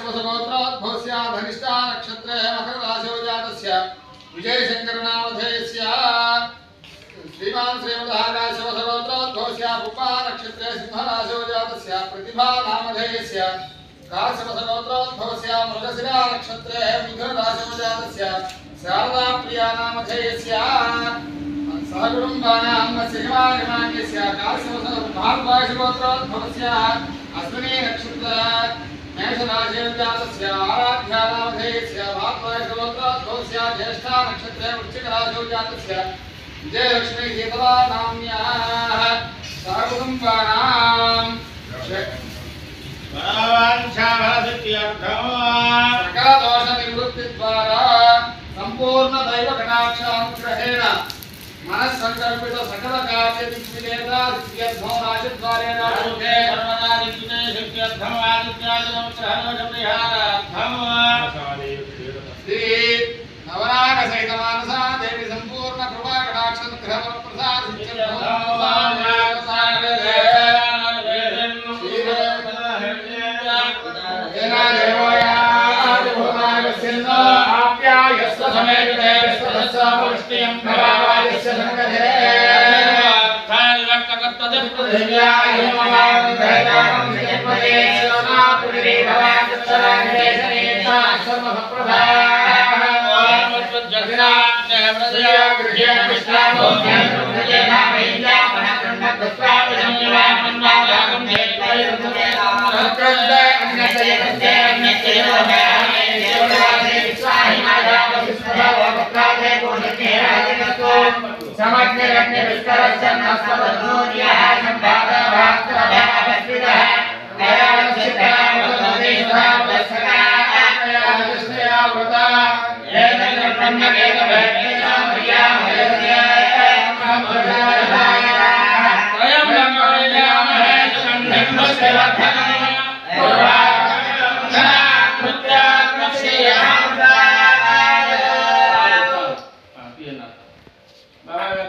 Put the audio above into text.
काश्यपसगोत्रोद्भवस्य धनिष्ठा नक्षत्रे मकरराशौ जातस्य विजयशङ्करनामधेयस्य श्रीमान् श्रीमतः काश्यपसगोत्रोद्भवस्य पुप्पा नक्षत्रे सिंहराशौ जातस्य प्रतिभानामधेयस्य काश्यपसगोत्रोद्भवस्य मृगशिरा नक्षत्रे मिथुनराशौ जातस्य शारदाप्रियानामधेयस्य सहकुटुम्बानां सिंहवाहिमान्यस्य काश्यपसगोत्रोद्भवस्य अश्विनी नक्षत्रे मेषराशौ जातस्य आराध्यानामधेयस्य भाद्रपदगोत्रोद्भवस्य ज्येष्ठा नक्षत्रे वृश्चिकराशौ जातस्य विजयलक्ष्मी सीतलानाम्याः सहकुटुम्बानां सकलदोषनिवृत्तिद्वारा सम्पूर्णदैवकटाक्षानुग्रहेण मनस्सङ्कल्पित सकलकार्यदिग्विजेता दिव्यर्थो राजद्वारेण लोके सर्वदादिग्विजय सिद्ध्यर्थम् आदित्यादिनमस्कारमजपरिहारार्थम् श्री नवरागसहितमानसा देवी सम्पूर्ण कृपाकटाक्षानुग्रहप्रसाद